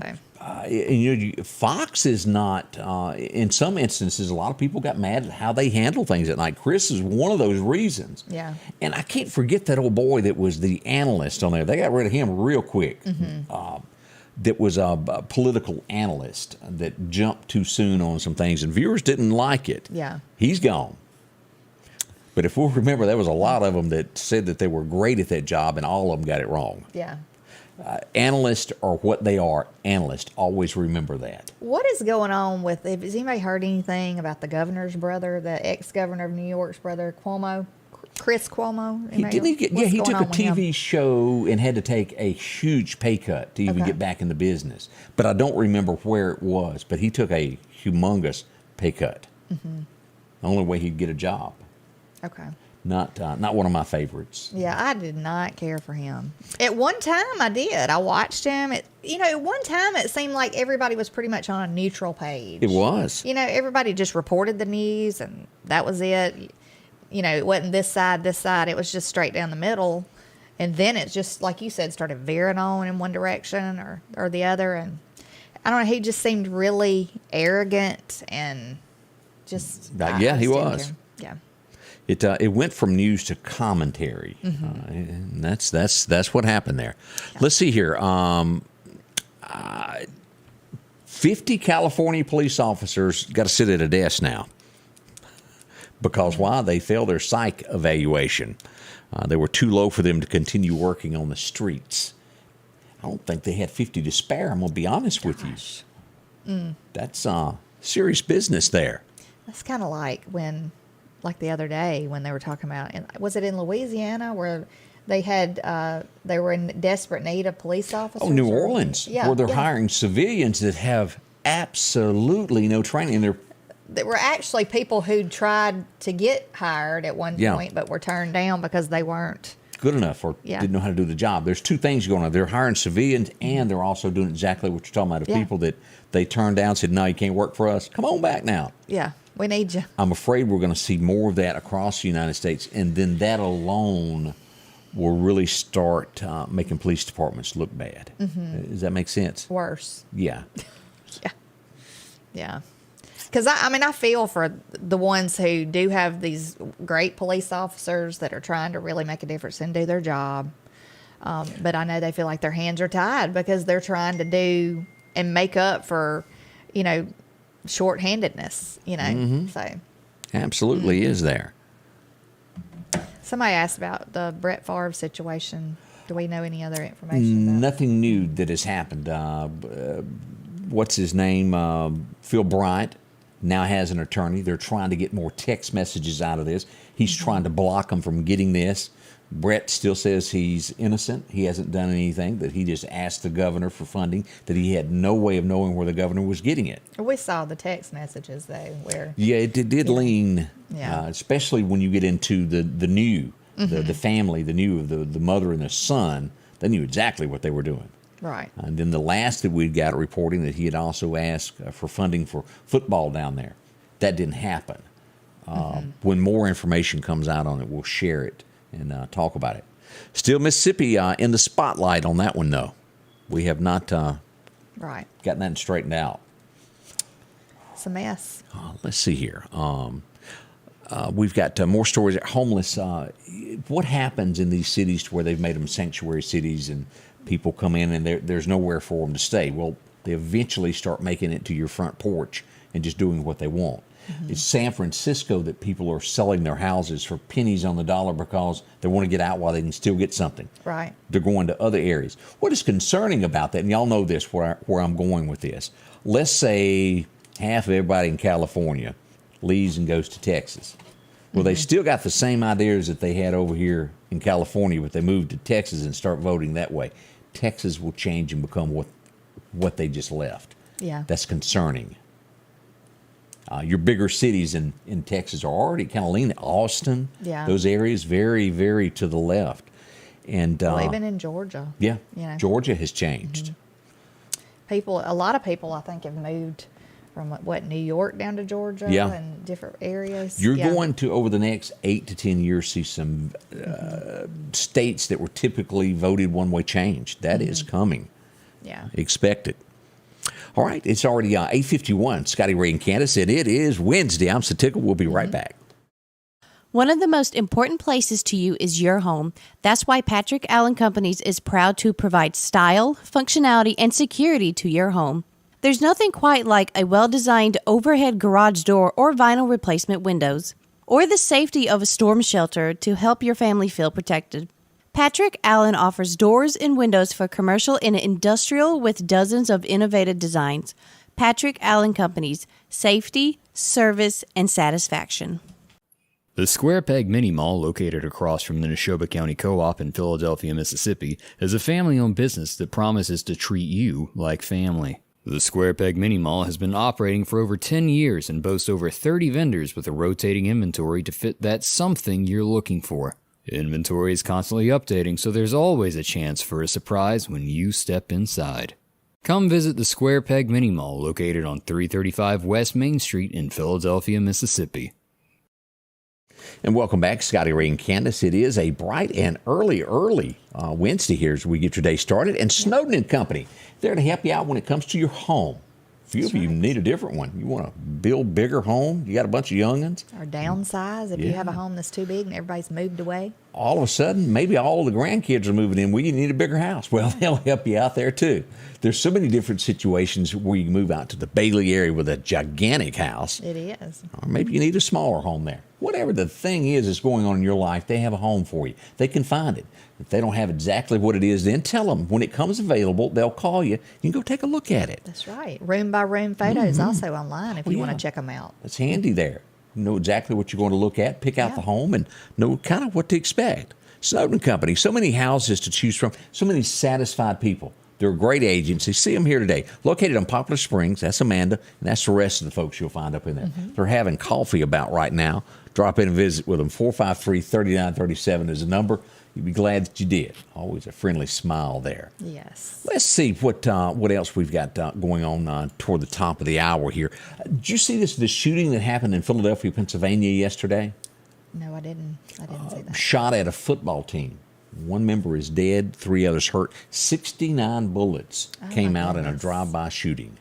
Fox is not, in some instances, a lot of people got mad at how they handle things at night. Chris is one of those reasons. Yeah. And I can't forget that old boy that was the analyst on there. They got rid of him real quick. That was a political analyst that jumped too soon on some things, and viewers didn't like it. Yeah. He's gone. But if we'll remember, there was a lot of them that said that they were great at that job, and all of them got it wrong. yeah. Analysts are what they are. Analysts, always remember that. What is going on with, has anybody heard anything about the governor's brother, the ex-governor of New York's brother, Cuomo? Chris Cuomo? He took a TV show and had to take a huge pay cut to even Okay. get back in the business. But I don't remember where it was. But he took a humongous pay cut. The only way he'd get a job. Okay. Not one of my favorites. Yeah, I did not care for him. At one time, I did. I watched him. At one time, it seemed like everybody was pretty much on a neutral page. It was. Everybody just reported the news, and that was it. It wasn't this side. It was just straight down the middle. And then it just, like you said, started veering on in one direction or the other. And I don't know, he just seemed really arrogant and just... Yeah, he was. Yeah. It went from news to commentary. And that's what happened there. Yeah. Let's see here. 50 California police officers got to sit at a desk now. Because why? They failed their psych evaluation. They were too low for them to continue working on the streets. I don't think they had 50 to spare. I'm going to be honest with you. That's serious business there. That's kind of like the other day when they were talking about, was it in Louisiana where they were in desperate need of police officers? Oh, New Orleans, Yeah, where they're yeah. hiring civilians that have absolutely no training. There were actually people who tried to get hired at one point, but were turned down because they weren't good enough or didn't know how to do the job. There's two things going on. They're hiring civilians, and they're also doing exactly what you're talking about. The people that they turned down said, no, you can't work for us. Come on back now. Yeah, we need you. I'm afraid we're going to see more of that across the United States, and then that alone will really start making police departments look bad. Does that make sense? Worse. Yeah. Yeah. Because, I feel for the ones who do have these great police officers that are trying to really make a difference and do their job. But I know they feel like their hands are tied because they're trying to do and make up for, shorthandedness, So. Absolutely is there. Somebody asked about the Brett Favre situation. Do we know any other information about Nothing new that has happened. What's his name? Phil Bryant now has an attorney. They're trying to get more text messages out of this. He's trying to block them from getting this. Brett still says he's innocent. He hasn't done anything, that he just asked the governor for funding, that he had no way of knowing where the governor was getting it. We saw the text messages, though, where... Yeah, it did lean, Yeah. especially when you get into the new, the family, the new, the mother and the son. They knew exactly what they were doing. Right. And then the last that we'd got reporting that he had also asked for funding for football down there. That didn't happen. When more information comes out on it, we'll share it and talk about it. Still Mississippi in the spotlight on that one, though. We have not Right. gotten that straightened out. It's a mess. Let's see here. We've got more stories. Homeless. What happens in these cities to where they've made them sanctuary cities and people come in and there's nowhere for them to stay? Well, they eventually start making it to your front porch and just doing what they want. It's San Francisco that people are selling their houses for pennies on the dollar because they want to get out while they can still get something. Right. They're going to other areas. What is concerning about that, and y'all know this, where I'm going with this. Let's say half of everybody in California leaves and goes to Texas. Well, they still got the same ideas that they had over here in California, but they moved to Texas and start voting that way. Texas will change and become what they just left. Yeah. That's concerning. Your bigger cities in Texas are already kind of leaning. Austin, Yeah. those areas, very, very to the left. And Well, even in Georgia. yeah, You know. Georgia has changed. A lot of people, I think, have moved from, New York down to Georgia Yeah. and different areas. You're Yeah. going to, over the next 8 to 10 years, see some states that were typically voted one way change. That is coming. Yeah. Expect it. All right, it's already 8:51. Scotty Ray and Candace, and it is Wednesday. I'm Satickle. We'll be right back. One of the most important places to you is your home. That's why Patrick Allen Companies is proud to provide style, functionality, and security to your home. There's nothing quite like a well-designed overhead garage door or vinyl replacement windows, or the safety of a storm shelter to help your family feel protected. Patrick Allen offers doors and windows for commercial and industrial with dozens of innovative designs. Patrick Allen Companies, safety, service, and satisfaction. The Square Peg Mini Mall, located across from the Neshoba County Co-op in Philadelphia, Mississippi, is a family-owned business that promises to treat you like family. The Square Peg Mini Mall has been operating for over 10 years and boasts over 30 vendors with a rotating inventory to fit that something you're looking for. Inventory is constantly updating, so there's always a chance for a surprise when you step inside. Come visit the Square Peg Mini Mall, located on 335 West Main Street in Philadelphia, Mississippi. And welcome back, Scotty Ray and Candace. It is a bright and early Wednesday here as we get your day started. And Snowden and Company, there to help you out when it comes to your home. A few of you need a different one. You want to build bigger home? You got a bunch of young'uns? Or downsize if you have a home that's too big and everybody's moved away. All of a sudden, maybe all the grandkids are moving in. You need a bigger house. Well, they'll help you out there, too. There's so many different situations where you can move out to the Bailey area with a gigantic house. It is. Or maybe you need a smaller home there. Whatever the thing is that's going on in your life, they have a home for you. They can find it. If they don't have exactly what it is, then tell them. When it comes available, they'll call you. You can go take a look at it. That's right. Room by room photos also online if you want to check them out. It's handy there. You know exactly what you're going to look at, pick out the home, and know kind of what to expect. Snowden Company, so many houses to choose from, so many satisfied people. They're a great agency. See them here today. Located on Poplar Springs. That's Amanda, and that's the rest of the folks you'll find up in there. They're having coffee about right now. Drop in and visit with them. 453-3937 is the number. You'd be glad that you did. Always a friendly smile there. Yes. Let's see what else we've got going on toward the top of the hour here. Did you see the shooting that happened in Philadelphia, Pennsylvania yesterday? No, I didn't. I didn't see that. Shot at a football team. One member is dead, 3 others hurt. 69 bullets came out in a drive-by shooting.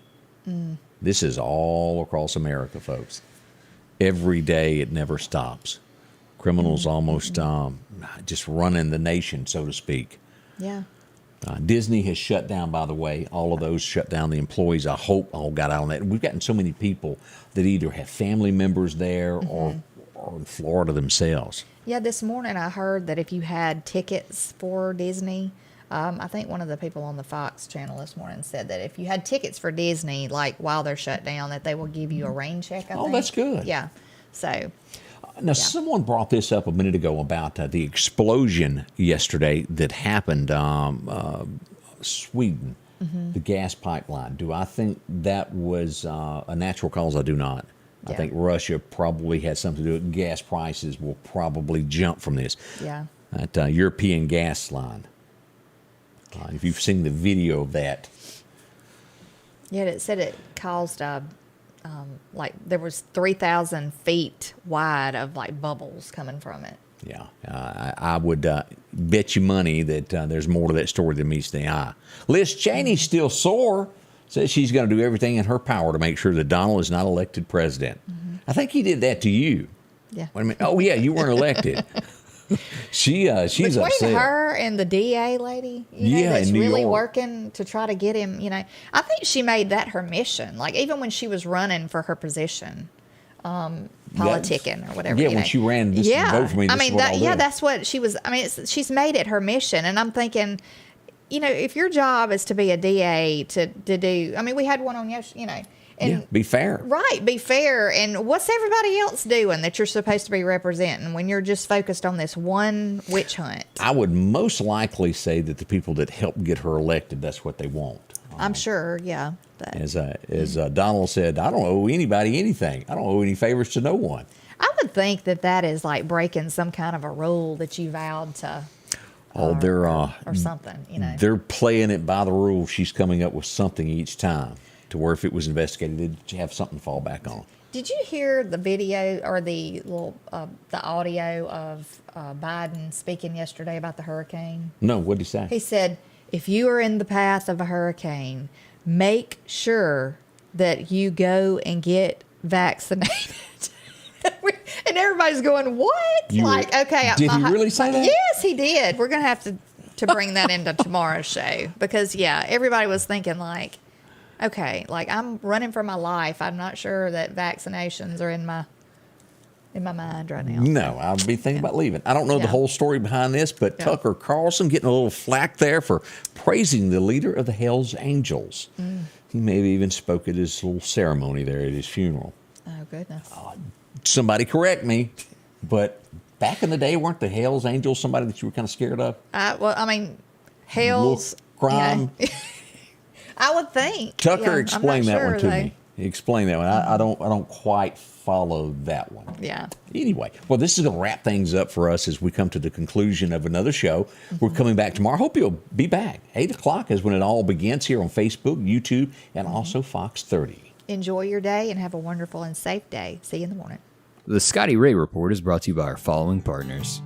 This is all across America, folks. Every day, it never stops. Criminals almost just running the nation, so to speak. Yeah. Disney has shut down, by the way. All of those shut down. The employees, I hope, all got out on that. We've gotten so many people that either have family members there or in Florida themselves. Yeah, this morning I heard that if you had tickets for Disney, I think one of the people on the Fox channel this morning said that if you had tickets for Disney, like while they're shut down, that they will give you a rain check. I think. That's good. Yeah. So. Now, someone brought this up a minute ago about the explosion yesterday that happened Sweden, the gas pipeline. Do I think that was a natural cause? I do not. I think Russia probably had something to do with it. Gas prices will probably jump from this. Yeah. That European gas line. If you've seen the video of that. Yeah, it said it caused like there was 3,000 feet wide of like bubbles coming from it. Yeah, I would bet you money that there's more to that story than meets the eye. Liz Cheney's still sore. Says she's going to do everything in her power to make sure that Donald is not elected president. I think he did that to you. Yeah. Wait a minute. Oh yeah, you weren't elected. She's Between upset. her and the DA lady, that's in New really York. working to try to get him. I think she made that her mission. Like even when she was running for her position, politicking or whatever. Yeah, when she ran, this vote for me. This is what I'll do. That's what she was. I mean, she's made it her mission, and I'm thinking, if your job is to be a DA to do. I mean, we had one on yesterday. And be fair. Right, be fair. And what's everybody else doing that you're supposed to be representing when you're just focused on this one witch hunt? I would most likely say that the people that helped get her elected, that's what they want. I'm sure, yeah. But, as Donald said, I don't owe anybody anything. I don't owe any favors to no one. I would think that is like breaking some kind of a rule that you vowed to. They're or something, They're playing it by the rules. She's coming up with something each time. To where if it was investigated, they'd have something to fall back on. Did you hear the video or the the audio of Biden speaking yesterday about the hurricane? No, what did he say? He said, if you are in the path of a hurricane, make sure that you go and get vaccinated. And everybody's going, what? Okay. Did he really say that? Yes, he did. We're going to have to bring that into tomorrow's show because, everybody was thinking like, okay, like I'm running for my life. I'm not sure that vaccinations are in my mind right now. No, I'll be thinking about leaving. I don't know the whole story behind this, but Tucker Carlson getting a little flack there for praising the leader of the Hells Angels. He maybe even spoke at his little ceremony there at his funeral. Oh, goodness. Somebody correct me, but back in the day, weren't the Hells Angels somebody that you were kind of scared of? Hells. Crime. I would think. Tucker explained that one to me. me. He explained that one. I don't quite follow that one. Yeah. Anyway, well, this is going to wrap things up for us as we come to the conclusion of another show. We're coming back tomorrow. I hope you'll be back. 8 o'clock is when it all begins here on Facebook, YouTube, and also Fox 30. Enjoy your day and have a wonderful and safe day. See you in the morning. The Scotty Ray Report is brought to you by our following partners: